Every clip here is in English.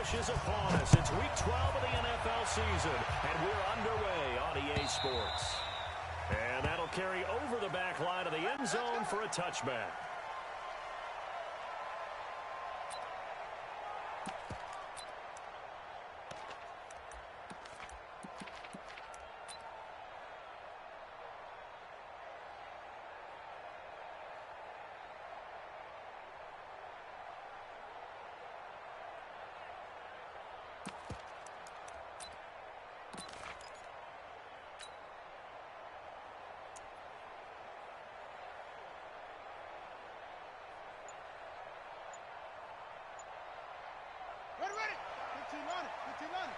rush is upon us. It's Week 12 of the NFL season, and we're underway on EA Sports. And that'll carry over the back line of the end zone for a touchback. Ready. 15 on it. 15 on it.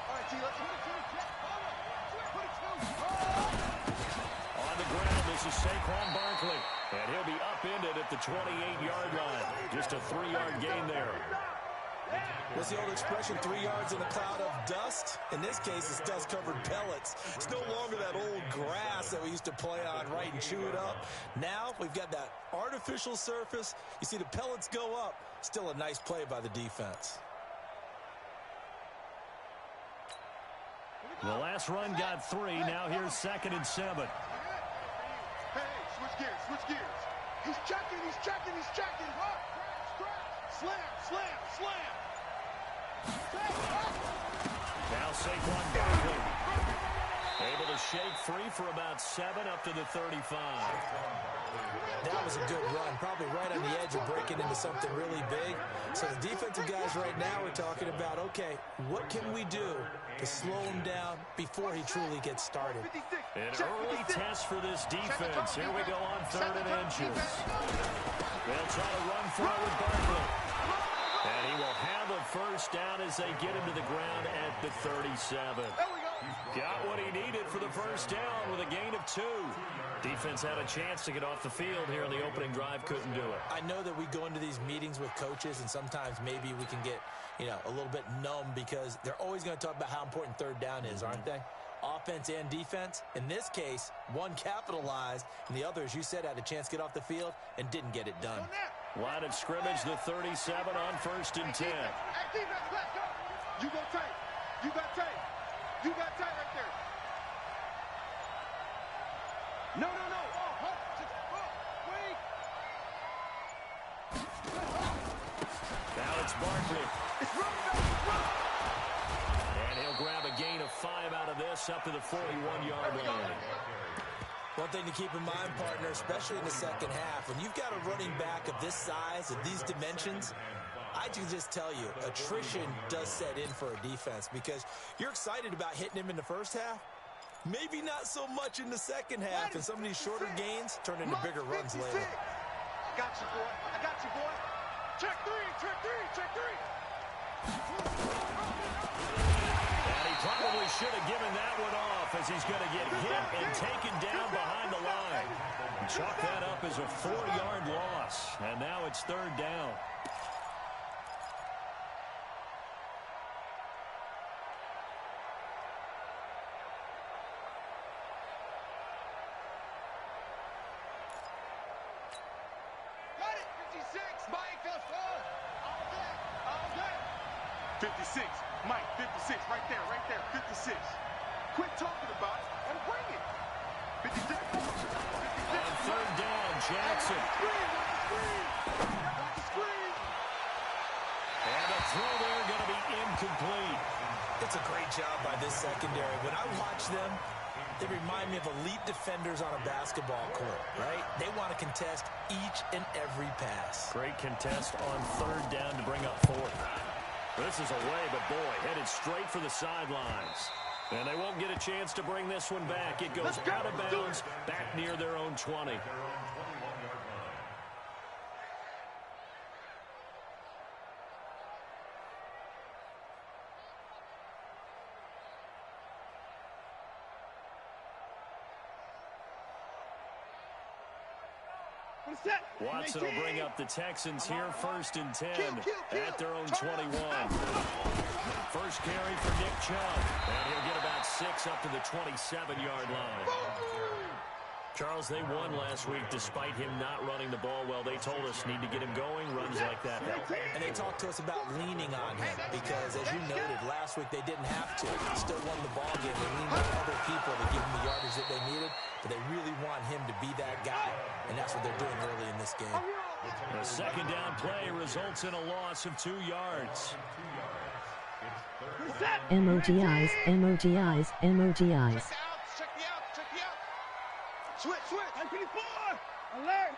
All right, T, let's put it to the check. Put it to. On the ground, this is Saquon Barkley. And he'll be upended at the 28-yard line. Just a 3-yard gain there. What's the old expression, 3 yards in a cloud of dust? In this case, it's dust-covered pellets. It's no longer that old grass that we used to play on, right, and chew it up. Now we've got that artificial surface. You see the pellets go up. Still a nice play by the defense. The last run got 3. Now here's 2nd and 7. Hey, switch gears. He's checking. Slam. Now Saquon Barkley able to shake free for about 7 up to the 35. That was a good run, probably right on the edge of breaking into something really big. So the defensive guys right now are talking about, okay, what can we do to slow him down before he truly gets started? An early test for this defense. Here we go on 3rd and inches. They'll try to run forward Barkley. And he will have a first down as they get him to the ground at the 37. Got what he needed for the first down with a gain of 2. Defense had a chance to get off the field here in the opening drive, couldn't do it. I know that we go into these meetings with coaches, and sometimes maybe we can get, a little bit numb because they're always going to talk about how important 3rd down is, aren't they? Offense and defense. In this case, one capitalized, and the other, as you said, had a chance to get off the field and didn't get it done. Line of scrimmage, the 37 on 1st and 10. Hey, defense, let's go. You go tight. You got tight right there. No. Wait. Now it's Barkley. It's run. And he'll grab a gain of 5 out of this up to the 41-yard line. One thing to keep in mind, partner, especially in the second half, when you've got a running back of this size, of these dimensions, I can just tell you, attrition does set in for a defense because you're excited about hitting him in the first half. Maybe not so much in the second half, and some of these shorter gains turn into bigger runs later. I got you, boy. Check three. And he probably should have given that one off as he's going to get hit and taken down behind the line. Chalk that up as a 4-yard loss, and now it's 3rd down. Got it, 56. Mike, that's all day. 56, Mike, 56, right there, 56. Quit talking about it and bring it. 56. On 3rd down, Jackson. And the throw there going to be incomplete. It's a great job by this secondary. When I watch them, they remind me of elite defenders on a basketball court, right? They want to contest each and every pass. Great contest on 3rd down to bring up 4th. This is away, but boy, headed straight for the sidelines. And they won't get a chance to bring this one back. It goes out of bounds, back near their own 20. Watson will bring up the Texans here, 1st and 10 at their own 21. First carry for Nick Chubb, and he'll get about 6 up to the 27-yard line. Charles, they won last week despite him not running the ball well. They told us need to get him going, runs like that. And they talked to us about leaning on him because, as you noted, last week they didn't have to. Still won the ball game. They leaned on other people to give them the yardage that they needed, but they really want him to be that guy, and that's what they're doing early in this game. A second down play results in a loss of 2 yards. Emoji eyes, emoji eyes, emoji eyes. Switch. 24. Alert.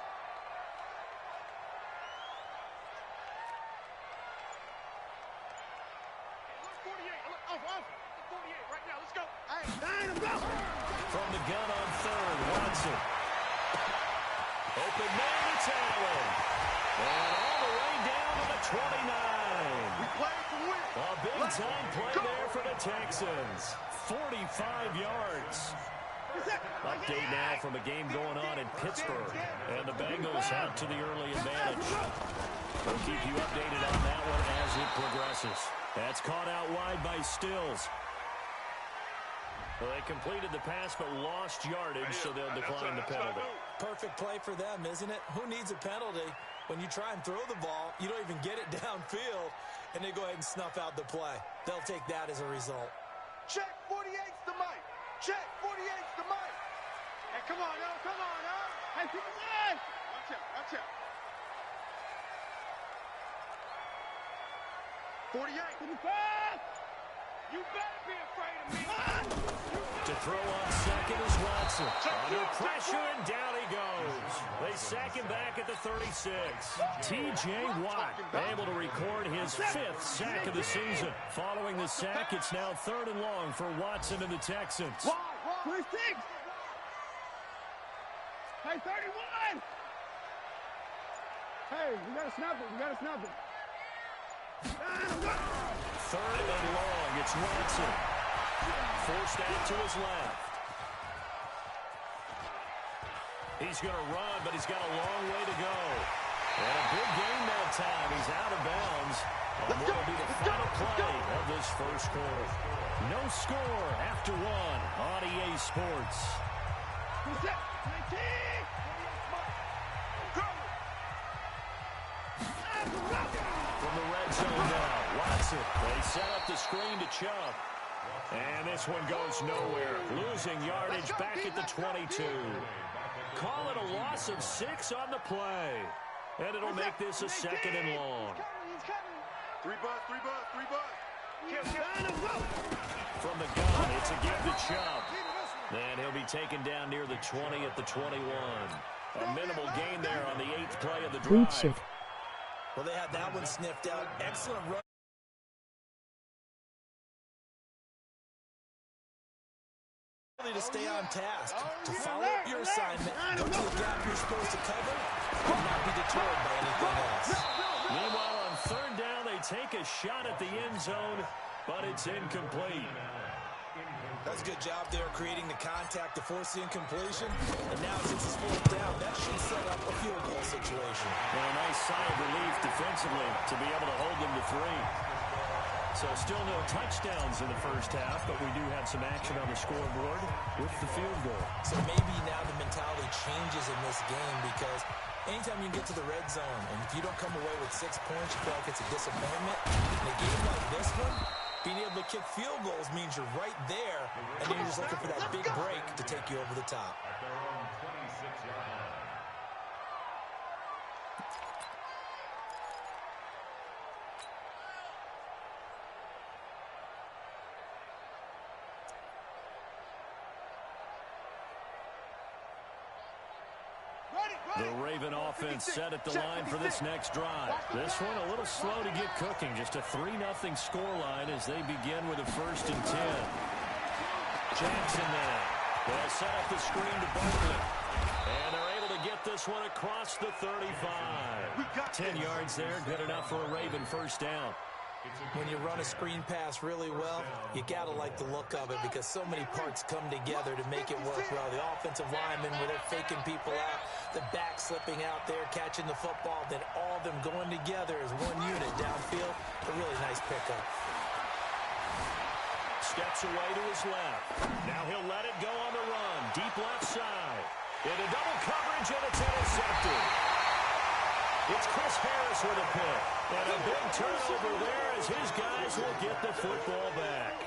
Look, 48. Off. 48 right now. Let's go. Hey, go. From the gun on third, Watson. Open man, it's Allen. And all the way down to the 29. We play to win. A big-time play there for the Texans. 45 yards. Update now from a game going on in Pittsburgh. And the Bengals out to the early advantage. We'll keep you updated on that one as it progresses. That's caught out wide by Stills. Well, they completed the pass but lost yardage, so they'll decline the penalty. Perfect play for them, isn't it? Who needs a penalty? When you try and throw the ball, you don't even get it downfield, and they go ahead and snuff out the play. They'll take that as a result. Check 48's the mic. Check 48's the mic. Hey, come on, yo. Hey, keep it in. Watch out. 48. You better be afraid of me. To throw on second is Watson. Under pressure, and down he goes. They sack him back at the 36. T.J. Watt able to record his 5th sack of the season. Following the sack, it's now 3rd and long for Watson and the Texans. 26. Hey, 31. Hey, we gotta snap it. 3rd and long, it's Watson. Forced out to his left. He's going to run, but he's got a long way to go. And a big gain that time. He's out of bounds. And what will be the final play of this first quarter. No score after 1 on EA Sports. From the red zone now, Watson. They set up the screen to Chubb. And this one goes nowhere. Losing yardage back at the 22. Call it a loss of 6 on the play. And it'll make this a 2nd and long. 3 buzz. From the gun, it's a give to Chubb. And he'll be taken down near the 20 at the 21. A minimal gain there on the 8th play of the drive. Well, they had that one sniffed out. Excellent run. To stay on task, to follow up your assignment, go to the gap you're supposed to cover, and not be deterred by anything else. Meanwhile, on 3rd down, they take a shot at the end zone, but it's incomplete. That's a good job there creating the contact to force the incompletion. And now since it's 4th down, that should set up a field goal situation. And a nice sigh of relief defensively to be able to hold them to 3. So still no touchdowns in the first half, but we do have some action on the scoreboard with the field goal. So maybe now the mentality changes in this game because anytime you get to the red zone, and if you don't come away with 6 points, you feel like it's a disappointment. In a game like this one, being able to kick field goals means you're right there, and you're just looking for that big break to take you over the top. The Raven offense set at the line for this next drive. This one a little slow to get cooking. Just a 3-0 scoreline as they begin with a 1st and 10. Jackson there. They'll set up the screen to Barkley. And they're able to get this one across the 35. 10 yards there, good enough for a Raven 1st down. When you run a screen pass really well, you got to like the look of it because so many parts come together to make it work well. The offensive linemen, where they're faking people out, the back slipping out there, catching the football, then all of them going together as one unit downfield. A really nice pickup. Steps away to his left. Now he'll let it go on the run. Deep left side. Into double coverage, and it's intercepted. It's Chris Harris with a pick. And a big turnover there as his guys will get the football back.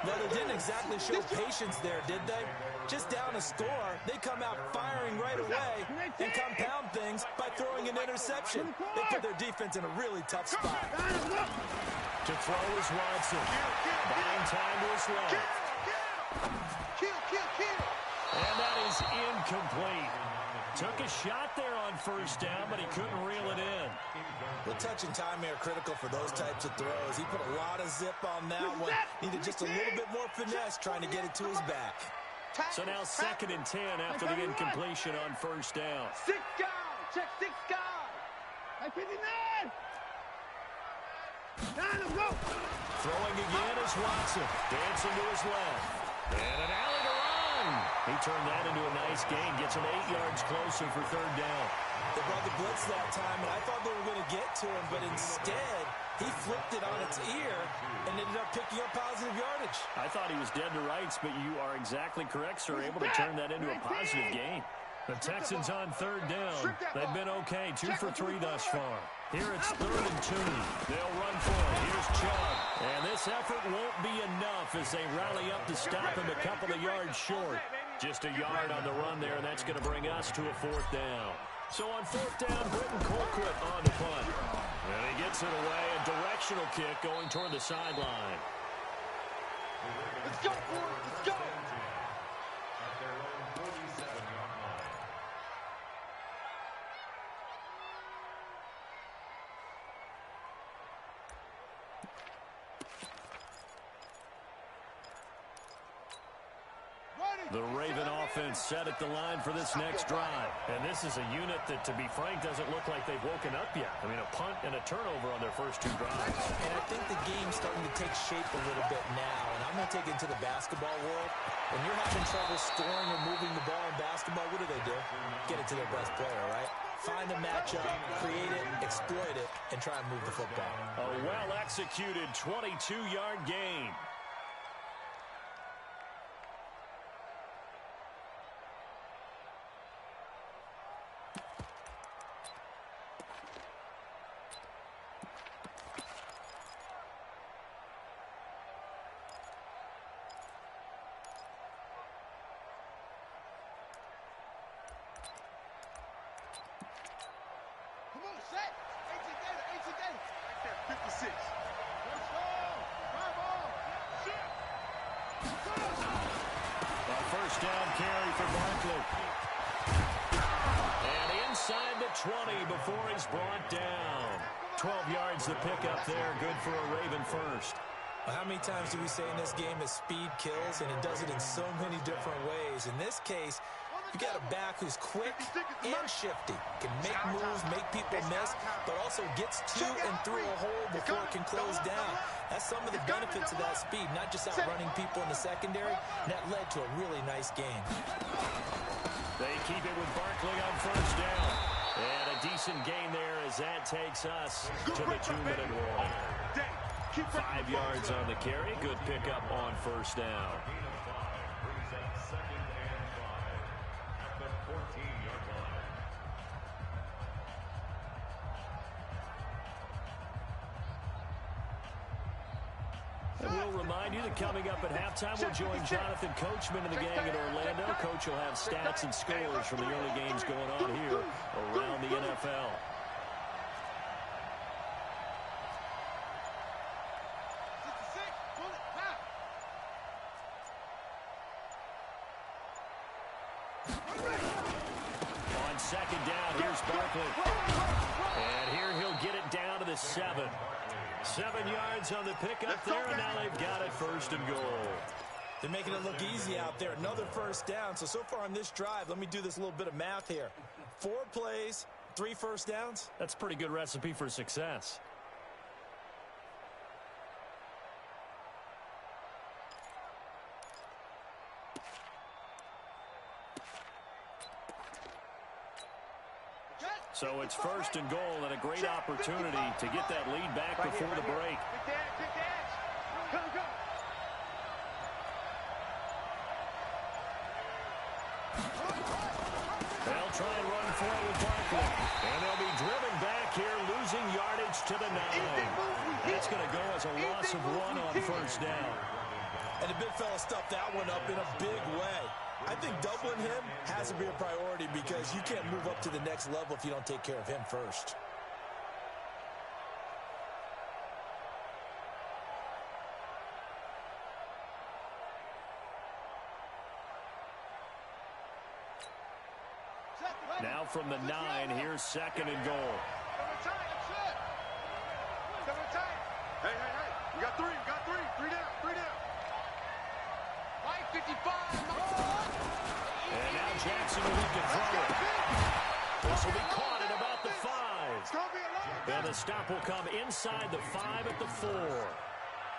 No, they didn't exactly show patience there, did they? Just down a score, they come out firing right away and compound things by throwing an interception. They put their defense in a really tough spot. To throw is Watson. Buying time to his left. And that is incomplete. Took a shot there on first down, but he couldn't reel it in. The touch and time are critical for those types of throws. He put a lot of zip on that one. Needed just a little bit more finesse trying to get it to his back. So now 2nd and 10 after the incompletion on first down. 6 guys. Check 6 guys. I put it in. Throwing again is Watson. Dancing to his left. And an alley to run. He turned that into a nice gain. Gets him 8 yards closer for 3rd down. They brought the blitz that time, and I thought they were going to get to him, but instead, he flipped it on its ear and ended up picking up positive yardage. I thought he was dead to rights, but you are exactly correct, sir. Able to turn that into a positive gain. The Texans on 3rd down. They've been okay. 2 for 3 thus far. Here it's 3rd and 2. They'll run for it. Here's Chubb. And this effort won't be enough as they rally up to stop him a couple of yards short. Just a yard on the run there, and that's going to bring us to a 4th down. So on 4th down, Britton Colquitt on the punt. And he gets it away. A directional kick going toward the sideline. Let's go, boys. Let's go. The Raven offense set at the line for this next drive. And this is a unit that, to be frank, doesn't look like they've woken up yet. I mean, a punt and a turnover on their first 2 drives. And I think the game's starting to take shape a little bit now. And I'm going to take it into the basketball world. When you're having trouble scoring or moving the ball in basketball, what do? Get it to their best player, right? Find a matchup, create it, exploit it, and try and move the football. A well-executed 22-yard gain. First down carry for Barkley. And inside the 20 before he's brought down. 12 yards the pickup there. Good for a Raven first. Well, how many times do we say in this game that speed kills, and it does it in so many different ways? In this case, you got a back who's quick and shifty, can make moves, make people miss, but also gets to and through a hole before it can close down. That's some of the benefits of that speed, not just outrunning people in the secondary. That led to a really nice game. They keep it with Barkley on first down. And a decent gain there as that takes us to the 2-minute warning. 5 yards on the carry. Good pickup on first down. And we'll remind you that coming up at halftime, we'll join Jonathan Coachman and the gang in Orlando. Coach will have stats and scores from the early games going on here around the NFL. On 2nd down, here's Barkley. And here he'll get it down to the 7. 7 yards on the pickup there, and now they've got it 1st and goal. They're making it look easy out there. Another first down. So far on this drive, let me do this little bit of math here. 4 plays, 3 first downs. That's a pretty good recipe for success. So it's 1st and goal, and a great opportunity to get that lead back before the break. Barkley. And they'll be driven back here, losing yardage to the 9. That's going to go as a loss of 1 on first down. And the big fella stuffed that one up in a big way. I think doubling him has to be a priority because you can't move up to the next level if you don't take care of him first. Now from the 9, here's 2nd and goal. Hey, we got 3, three down. 55. And now Jackson will look to throw it. This will be caught at about the 5. And the stop will come inside the 5 at the 4.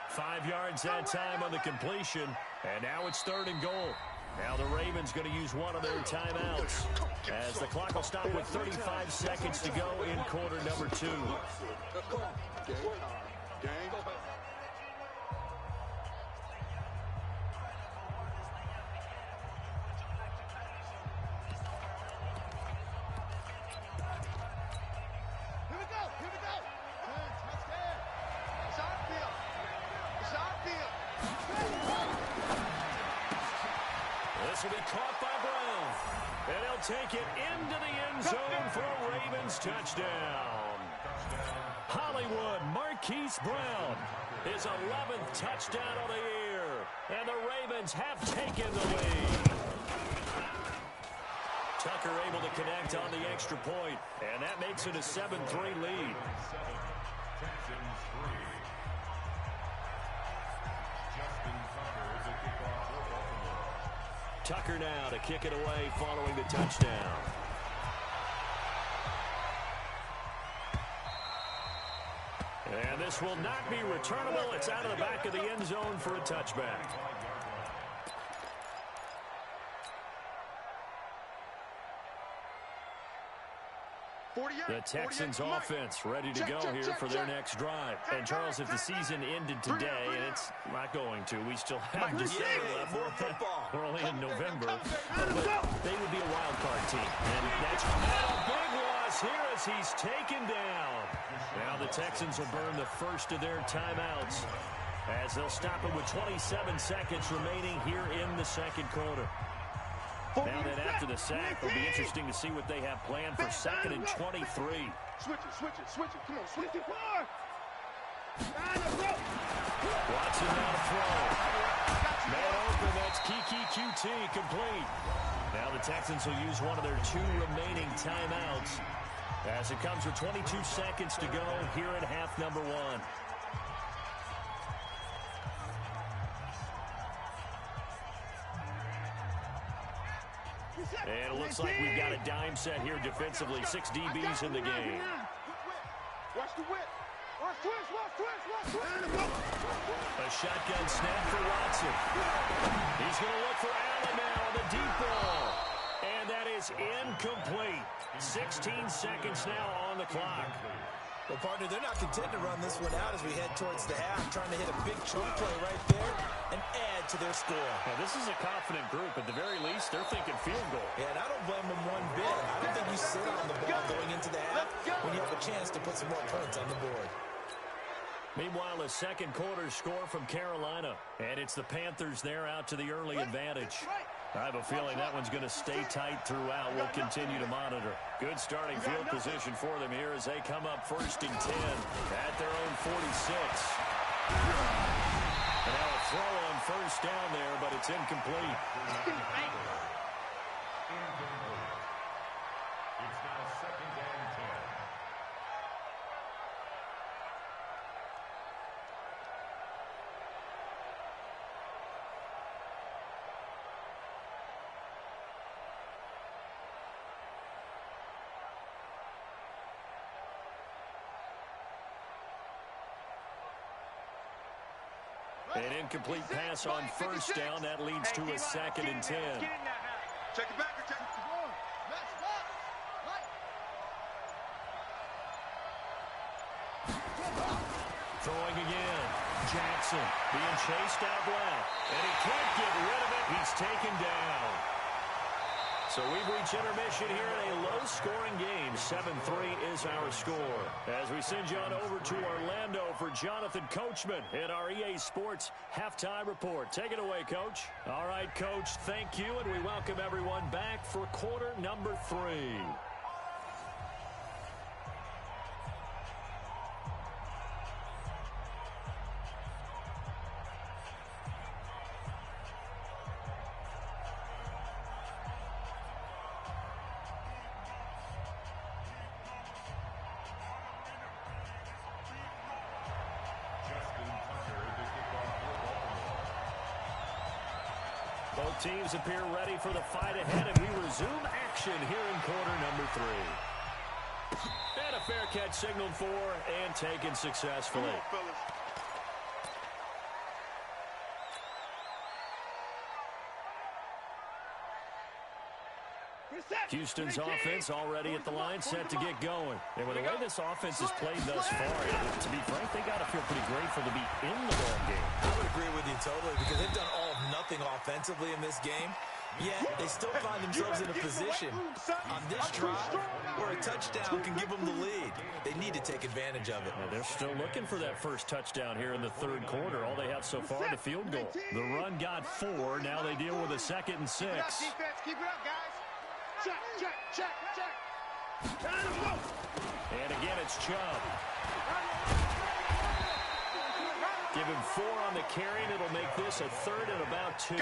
5 yards that time on the completion. And now it's 3rd and goal. Now the Ravens going to use one of their timeouts as the clock will stop with 35 seconds to go in quarter number 2. This will be caught by Brown. And he'll take it into the end zone for a Ravens touchdown. Hollywood Marquise Brown, his 11th touchdown of the year. And the Ravens have taken the lead. Tucker able to connect on the extra point, and that makes it a 7-3 lead. Tucker now to kick it away following the touchdown. And this will not be returnable. It's out of the back of the end zone for a touchback. The Texans offense ready to go here for their next drive. And Charles, if the season ended today, and it's not going to, we still have December left. We're only in November. But they would be a wild card team. And that's a big loss here as he's taken down. Now the Texans will burn the first of their timeouts as they'll stop it with 27 seconds remaining here in the second quarter. Now that after the sack, it'll be interesting to see what they have planned for 2nd and 23. Switch it. Come on, switch it. Watson now to throw. Man open, that's Kiki QT complete. Now the Texans will use one of their 2 remaining timeouts as it comes with 22 seconds to go here in half number 1. And it looks like we've got a dime set here defensively. 6 DBs in the game. Watch the whip. Watch twist. A shotgun snap for Watson. He's going to look for Allen now on the deep ball. And that is incomplete. 16 seconds now on the clock. Well, partner, they're not content to run this one out as we head towards the half, trying to hit a big chunk play right there and add to their score. Now, this is a confident group. At the very least, they're thinking field goal. Yeah, and I don't blame them one bit. I don't think you sit on the ball going into the half when you have a chance to put some more points on the board. Meanwhile, a second quarter score from Carolina. And it's the Panthers there out to the early advantage. I have a feeling that one's going to stay tight throughout. We'll continue to monitor. Good starting field position for them here as they come up 1st and 10 at their own 46. And now a throw on 1st down there, but it's incomplete. It's now 2nd and 10. An incomplete pass on 1st down. That leads to a 2nd and 10. Check it back. Check it. Throwing again. Jackson being chased out left. And he can't get rid of it. He's taken down. So we've reached intermission here in a low-scoring game. 7-3 is our score. As we send you on over to Orlando for Jonathan Coachman in our EA Sports Halftime Report. Take it away, Coach. All right, Coach, thank you, and we welcome everyone back for quarter number 3. Both teams appear ready for the fight ahead, and we resume action here in quarter number 3. And a fair catch signaled for and taken successfully. Come on, fellas. Houston's offense already at the line, set to get going. And with the way this offense has played thus far, to be frank, they got to feel pretty grateful to be in the ball game. I would agree with you totally because they've done all of nothing offensively in this game. Yet they still find themselves in a position on this drive where a touchdown can give them the lead. They need to take advantage of it. Now they're still looking for that first touchdown here in the third quarter. All they have so far, the field goal. The run got 4. Now they deal with a 2nd and 6. Keep it up, guys. Check. And again, it's Chubb. Give him 4 on the carry, and it'll make this a 3rd and about 2.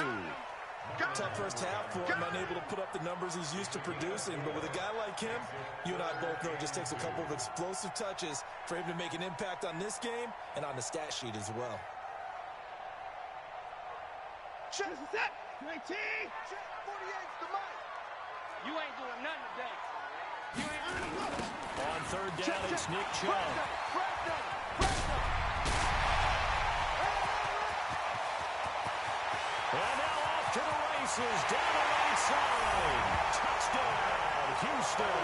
Tough first half for him, unable to put up the numbers he's used to producing. But with a guy like him, you and I both know it just takes a couple of explosive touches for him to make an impact on this game and on the stat sheet as well. Check. 19. Check. 48's the mic. You ain't doing nothing today. You ain't doing nothing. On 3rd down, it's Nick Chubb. And now off to the races, down the right side. Touchdown, Houston.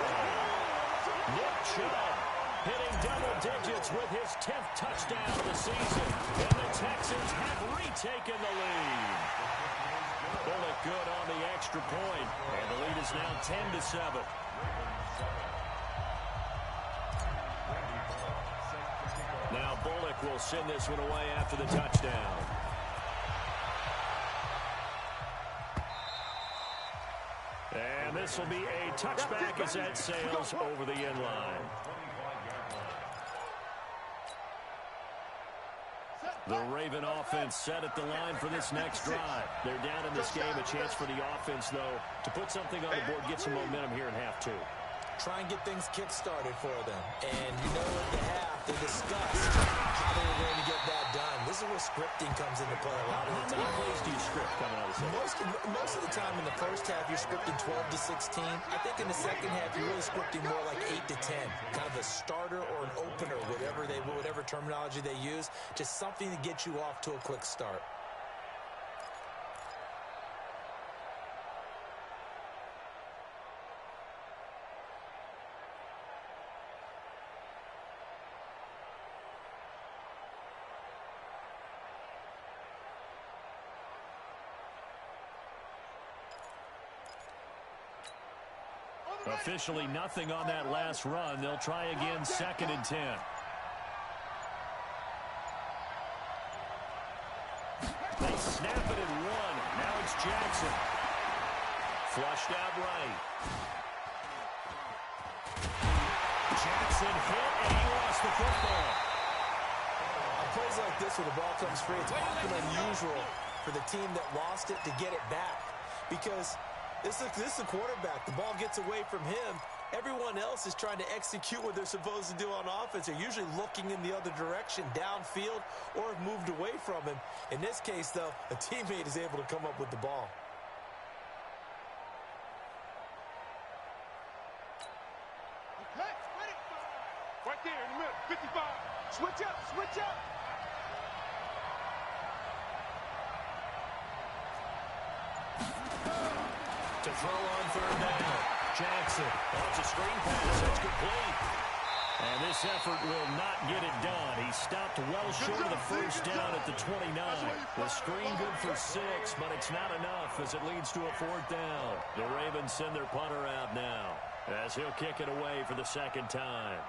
Nick Chubb hitting double digits with his 10th touchdown of the season. And the Texans have retaken the lead. Bullock good on the extra point, and the lead is now 10-7. Now Bullock will send this one away after the touchdown. And this will be a touchback as that sails over the end line. The Raven offense set at the line for this next drive. They're down in this game. A chance for the offense, though, to put something on the board, get some momentum here in half 2. Try and get things kick-started for them. And you know at the half, they discussed how they were going to get that done. This is where scripting comes into play a lot of the time. What plays do you script coming out of the second? Most of the time in the first half, you're scripting 12 to 16. I think in the second half, you're really scripting more like 8 to 10. Kind of a starter or an opener, whatever terminology they use. Just something to get you off to a quick start. Officially nothing on that last run. They'll try again, 2nd and 10. They snap it and 1. Now it's Jackson. Flushed out right. Jackson hit, and he lost the football. On plays like this where the ball comes free, it's often unusual for the team that lost it to get it back. Because this is a quarterback. The ball gets away from him. Everyone else is trying to execute what they're supposed to do on offense. They're usually looking in the other direction, downfield, or have moved away from him. In this case, though, a teammate is able to come up with the ball. Right there in the middle, 55. Switch up. To throw on 3rd down. Jackson. That's a screen pass. That's complete. And this effort will not get it done. He stopped well short of the first down at the 29. The screen good for 6, but it's not enough as it leads to a 4th down. The Ravens send their punter out now as he'll kick it away for the 2nd time.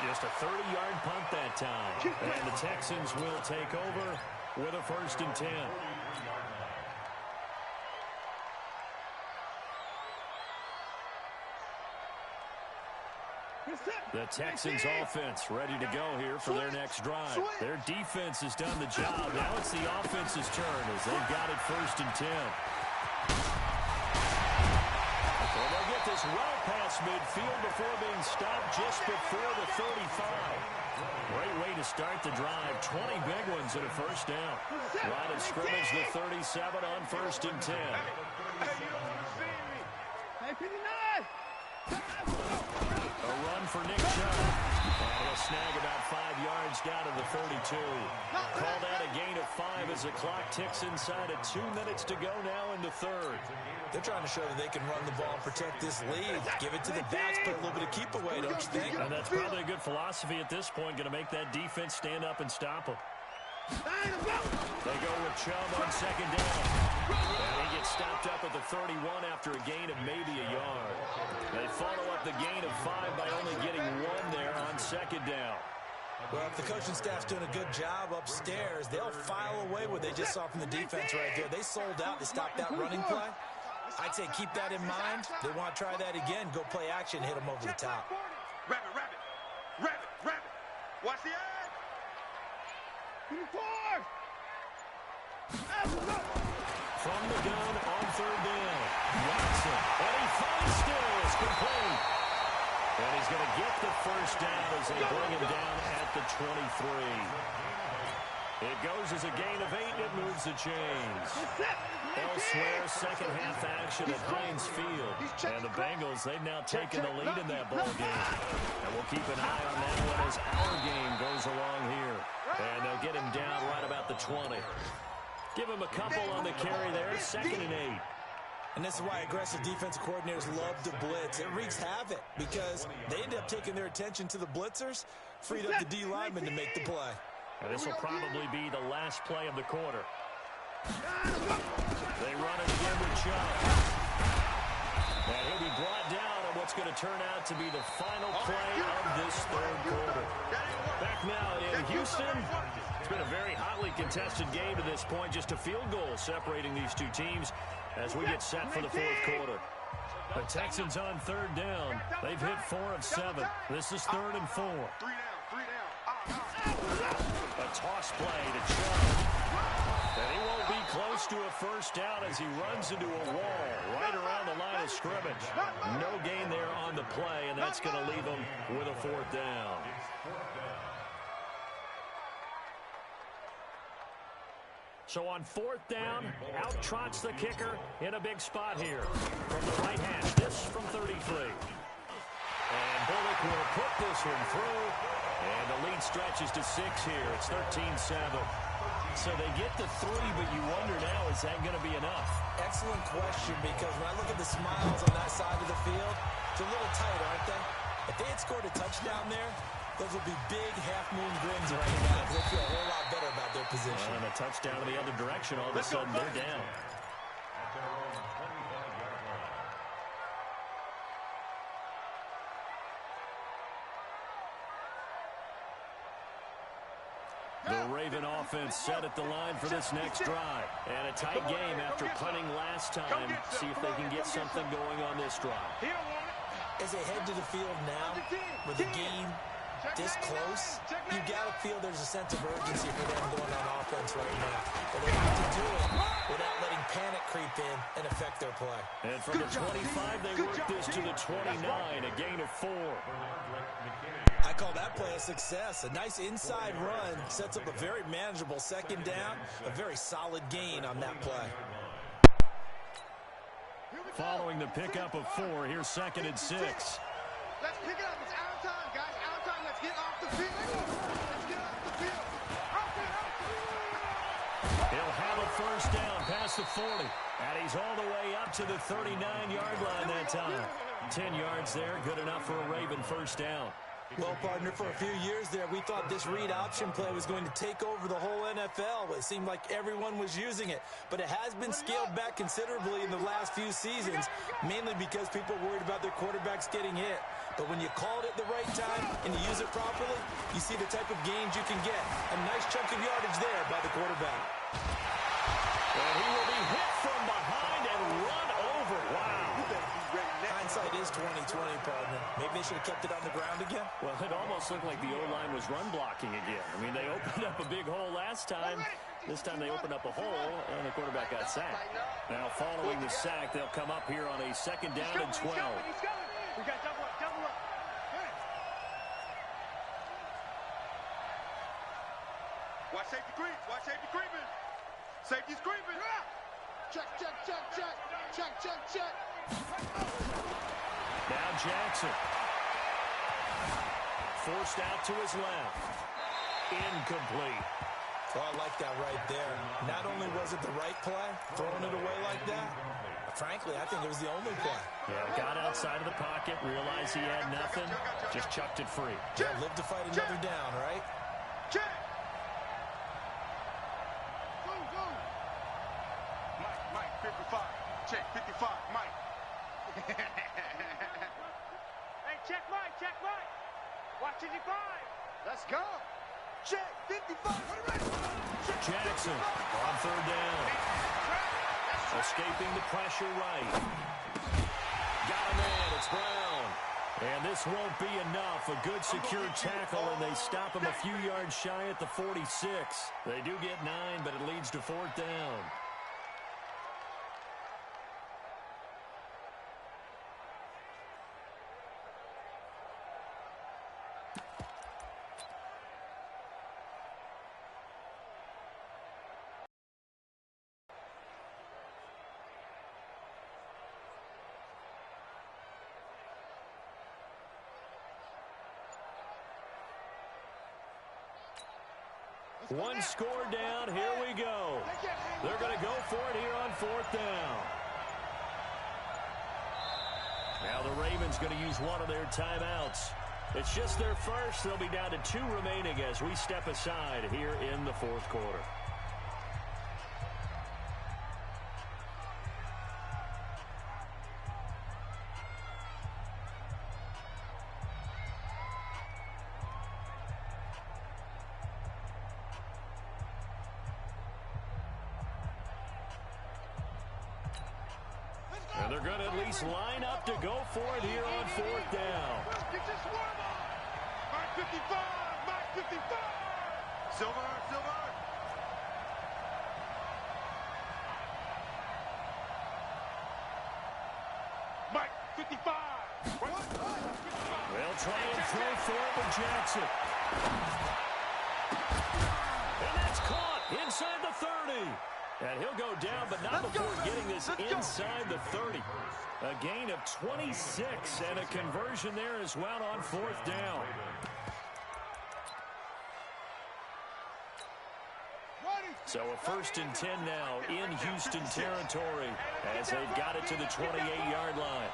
Just a 30-yard punt that time. And the Texans will take over with a 1st and 10. The Texans offense ready to go here for their next drive. Their defense has done the job. Now it's the offense's turn as they've got it 1st and 10. Well, they'll get this well past midfield before being stopped just before the 35. Great way to start the drive. 20 big ones and a 1st down. Line of scrimmage, the 37 on 1st and 10. A run for Nick Chubb. And he'll snag about 5 yards down to the 32. Call that a gain of 5 as the clock ticks inside of 2 minutes to go now in the 3rd. They're trying to show that they can run the ball and protect this lead. Give it to the backs, put a little bit of keep away, don't you think? And that's probably a good philosophy at this point, going to make that defense stand up and stop them. They go with Chubb on 2nd down. And he gets stopped up at the 31 after a gain of maybe a yard. They follow up the gain of 5 by only getting 1 there on 2nd down. Well, if the coaching staff's doing a good job upstairs, they'll file away what they just saw from the defense right there. They sold out to stop that running play. I'd say keep that in mind. They want to try that again. Go play action, hit them over the top. Rabbit, rabbit. Rabbit, rabbit. Watch the eye. From the gun on 3rd down. Watson. And he finds Stills. Complete. And he's going to get the 1st down as they bring him down at the 23. It goes as a gain of 8, and it moves the chains. Elsewhere, 2nd half action at Heinz Field. And the Bengals, they've now taken the lead in that ball game. And we'll keep an eye on that one as our game goes along here. And they'll get him down right about the 20. Give him a couple on the carry there, 2nd and 8. And this is why aggressive defensive coordinators love to blitz. It wreaks havoc because they end up taking their attention to the blitzers, freed up the D lineman to make the play. And this will probably be the last play of the quarter. They run it again with Chubb. And he'll be brought down on what's going to turn out to be the final play of this 3rd quarter. Back now in Houston. It's been a very hotly contested game to this point. Just a field goal separating these two teams as we get set for the 4th quarter. The Texans on 3rd down. They've hit 4 of 7. This is 3rd and 4. 3 down. A toss play to Chubb. And he won't be close to a 1st down as he runs into a wall right around the line of scrimmage. No gain there on the play, and that's going to leave him with a 4th down. So on 4th down, out trots the kicker in a big spot here. From the right hash, this from 33. And Bullock will put this one through. And the lead stretches to 6 here. It's 13-7. So they get to 3, but you wonder now, is that going to be enough? Excellent question, because when I look at the smiles on that side of the field, it's a little tight, aren't they? If they had scored a touchdown there, those would be big half-moon grins right now. They feel a whole lot better about their position. And a touchdown in the other direction, all of a sudden they're down. The Raven offense set at the line for this next drive. And a tight game after punting last time. See if they can get something going on this drive. As they head to the field now, with the game this close, you got to feel there's a sense of urgency for them going on offense right now. But they have to do it without letting panic creep in and affect their play. And from the 25, they work this to the 29, a gain of 4. I call that play a success. A nice inside run sets up a very manageable 2nd down, a very solid gain on that play. Following the pickup of 4, here's 2nd and 6. Let's pick it up. It's our time, guys. Our time. Let's get off the field. Let's get off the field. the 40. And he's all the way up to the 39-yard line that time. 10 yards there, good enough for a Raven first down. Well, partner, for a few years there, we thought this read option play was going to take over the whole NFL. It seemed like everyone was using it. But it has been scaled back considerably in the last few seasons, mainly because people are worried about their quarterbacks getting hit. But when you call it at the right time and you use it properly, you see the type of gains you can get. A nice chunk of yardage there by the quarterback. And he will be hit from behind and run over. Wow. Hindsight is 20/20, partner. Maybe they should have kept it on the ground again. Well, it almost looked like the O-line was run blocking again. I mean, they opened up a big hole last time. This time they opened up a hole, and the quarterback got sacked. Now, following the sack, they'll come up here on a 2nd down and 12. We got double up, double up. Watch safety creep. Watch safety creeping. Safety's creeping. Check, check, check, check. Check, check, check. Now Jackson. Forced out to his left. Incomplete. Oh, I like that right there. Not only was it the right play, throwing it away like that, frankly, I think it was the only play. Yeah, got outside of the pocket, realized he had nothing, just chucked it free. Yeah, live to fight another down, right? Check. Go, go. Mike, 55. Check, 55. Mike. Hey, check Mike, check Mike. Watch 55. Let's go. Check, 55. Jackson on 3rd down. Escaping the pressure right. Got a man, it's Brown. And this won't be enough. A good secure tackle, and they stop him a few yards shy at the 46. They do get 9, but it leads to 4th down. One score down. Here we go. They're going to go for it here on 4th down. Now the Ravens going to use one of their timeouts. It's just their first. They'll be down to 2 remaining as we step aside here in the 4th quarter. And they're going to at least line up to go for it here on 4th down. Get your swarm on. Mike 55. Mike 55. Silver, silver. Mike 55. They'll try and throw for it with Jackson. And that's caught inside the 30. And he'll go down, but not before getting this inside the 30. A gain of 26 and a conversion there as well on 4th down. So a 1st and 10 now in Houston territory as they've got it to the 28-yard line.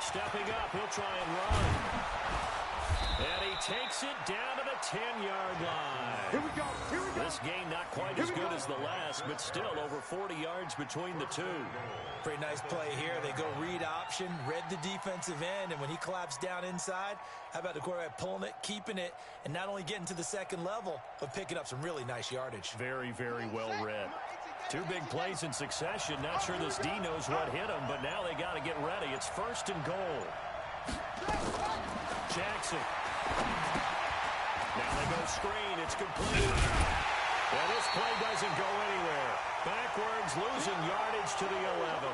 Stepping up, he'll try and run. And he takes it down to the 10-yard line. Here we go. Here we go. This game not quite as good as the last, but still over 40 yards between the two. Pretty nice play here. They go read option, read the defensive end, and when he collapsed down inside, how about the quarterback pulling it, keeping it, and not only getting to the 2nd level, but picking up some really nice yardage. Very, very well read. 2 big plays in succession. Not sure this D knows what hit him, but now they got to get ready. It's 1st and goal. Jackson. Now they go screen. It's complete. And this play doesn't go anywhere. Backwards, losing yardage to the 11.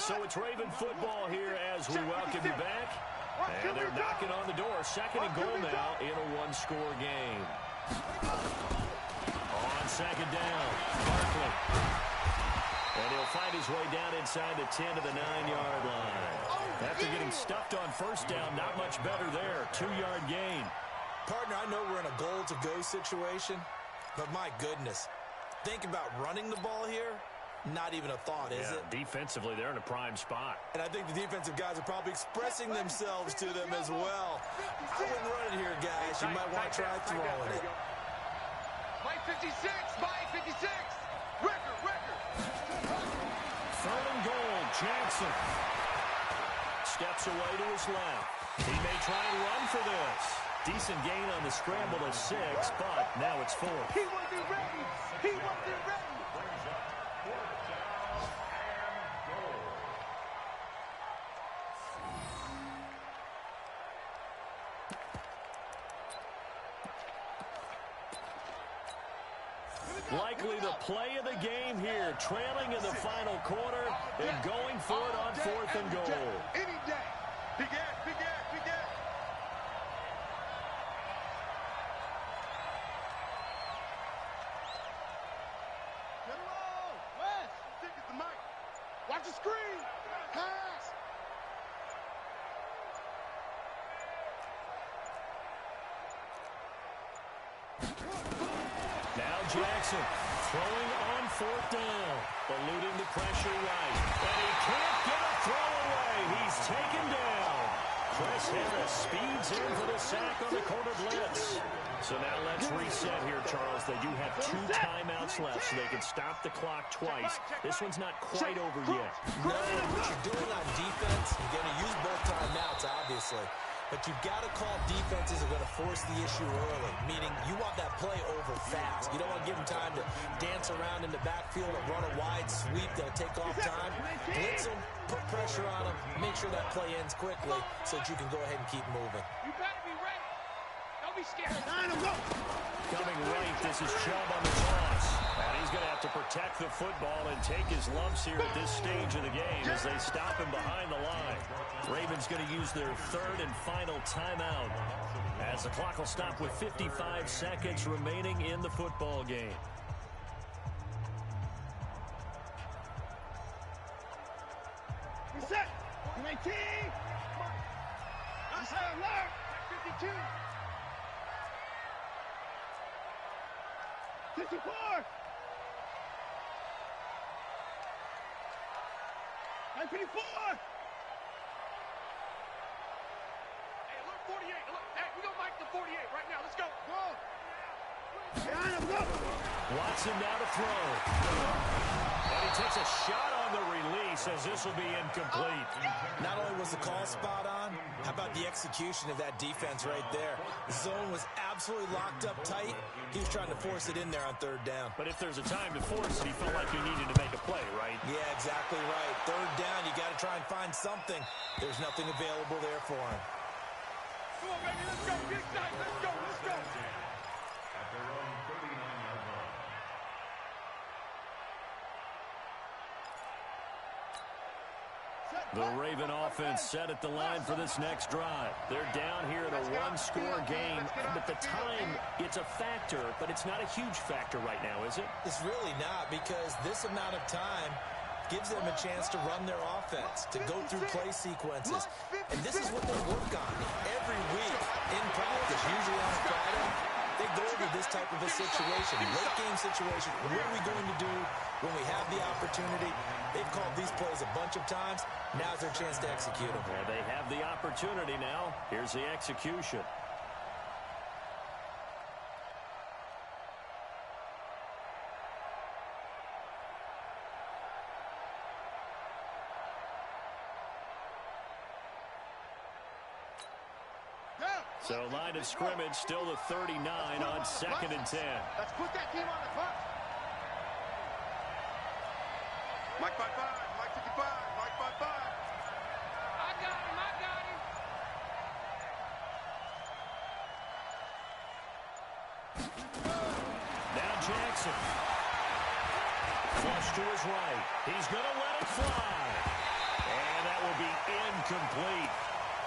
So it's Raven football here as we welcome you back. And they're knocking on the door. Second and goal now in a one-score game. On second down, Barkley. And he'll find his way down inside the 10 to the 9-yard line. After getting stuffed on first down, not much better there. 2-yard gain. Partner, I know we're in a goal-to-go situation, but my goodness. Think about running the ball here. Not even a thought, is it? Defensively, they're in a prime spot. And I think the defensive guys are probably expressing themselves to them as well. I wouldn't run it here, guys. You might want to try throwing it. Mike 56, Mike 56. Record. Third and goal, Jackson. Steps away to his left. He may try and run for this. Decent gain on the scramble of 6, but now it's 4. He wasn't ready. He wasn't ready. Likely the play of the game here, trailing in the final quarter and going for it on 4th and goal. Any day. Big ass. Get it all. West. Stick it to Mike. Watch the screen. Pass. Now Jackson throwing on 4th down, eluding the pressure right. And he can't get a throw away. He's taken down. Chris Harris speeds in for the sack on the corner blitz. So now let's reset here, Charles. They do have 2 timeouts left, so they can stop the clock twice. This one's not quite over yet. No, what you're doing on defense, you're going to use both timeouts, obviously. But you've got to call defenses are going to force the issue early, meaning you want that play over fast. You don't want to give them time to dance around in the backfield or run a wide sweep that'll take off time. Blitz them, put pressure on them, make sure that play ends quickly so that you can go ahead and keep moving. You better be ready. Don't be scared. Coming right, this is Chubb on the toss. And he's going to have to protect the football and take his lumps here at this stage of the game as they stop him behind the line. Ravens going to use their 3rd and final timeout as the clock will stop with 55 seconds remaining in the football game. Reset. 19. Reset alert. 52. 64. Hey, 54. Hey, look, 48. Look, hey, we gonna make the 48 right now. Let's go. Watson now to throw. And he takes a shot on the release as this will be incomplete. Not only was the call spot on, how about the execution of that defense right there? The zone was absolutely locked up tight. He was trying to force it in there on 3rd down. But if there's a time to force it, he felt like he needed to make a play, right? Yeah, exactly right. 3rd down, you got to try and find something. There's nothing available there for him. Come on, baby, let's go. Get excited. Let's go. At their own 39-yard line. The Raven offense set at the line for this next drive. They're down here in a one-score game, but the time, it's a factor, but it's not a huge factor right now, is it? It's really not, because this amount of time gives them a chance to run their offense, to go through play sequences. And this is what they work on every week in practice, usually on a Friday. They go over this type of a situation, late game situation. What are we going to do when we have the opportunity? They've called these plays a bunch of times. Now's their chance to execute them. Well, they have the opportunity now. Here's the execution. So line of scrimmage still the 39 on 2nd and 10. Let's put that team on the clock. Mike 55, Mike 55, Mike 55. I got him. Now Jackson. Flush to his right. He's going to let it fly. incomplete.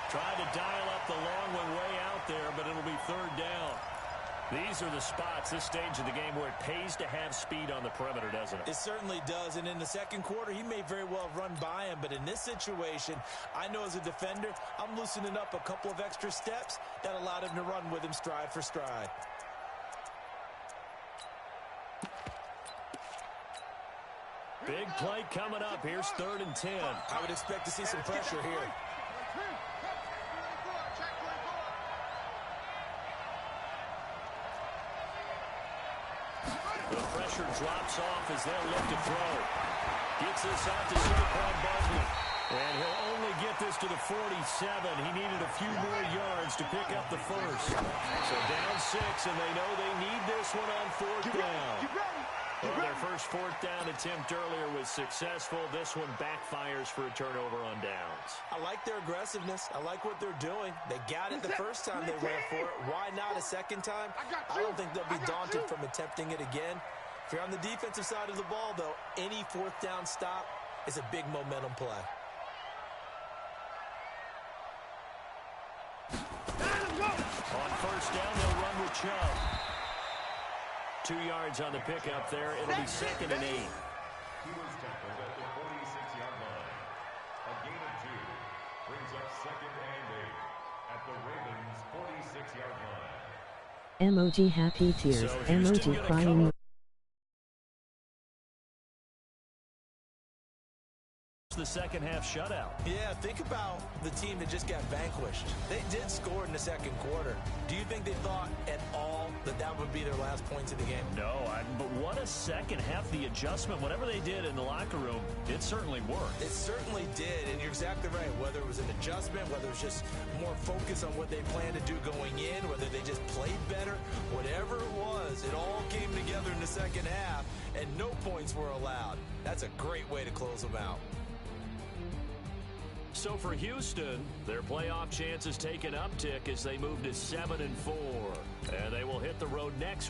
Tried to dial up the long one way out there, but it'll be third down. These are the spots, this stage of the game, where it pays to have speed on the perimeter, doesn't it? It certainly does, and in the second quarter, he may very well run by him, but in this situation, I know as a defender, I'm loosening up a couple of extra steps that allowed him to run with him stride for stride. Big play coming up. Here's 3rd and 10. I would expect to see some pressure here. The pressure drops off as they'll look to throw. Gets this out to Saquon Barkley. And he'll only get this to the 47. He needed a few more yards to pick up the first. So down 6, and they know they need this one on 4th down. Well, their first 4th down attempt earlier was successful. This one backfires for a turnover on downs. I like their aggressiveness. I like what they're doing. They got it the first time they went for it. Why not a second time? I don't think they'll be daunted from attempting it again. If you're on the defensive side of the ball, though, any 4th down stop is a big momentum play. On 1st down, they'll run with Chubb. 2 yards on the pickup there. It'll be 2nd and 8. He was tackled at the 46-yard line. A gain of 2 brings up 2nd and 8 at the Ravens' 46-yard line. Emoji happy tears. So Houston Emoji crying. The second half shutout. Yeah, think about the team that just got vanquished. They did score in the second quarter. Do you think they thought at all that that would be their last points of the game? No, but what a second half. The adjustment, whatever they did in the locker room, it certainly worked. It certainly did, and you're exactly right. Whether it was an adjustment, whether it was just more focus on what they planned to do going in, whether they just played better, whatever it was, it all came together in the second half, and no points were allowed. That's a great way to close them out. So for Houston, their playoff chances take an uptick as they move to 7-4. And they will hit the road next week.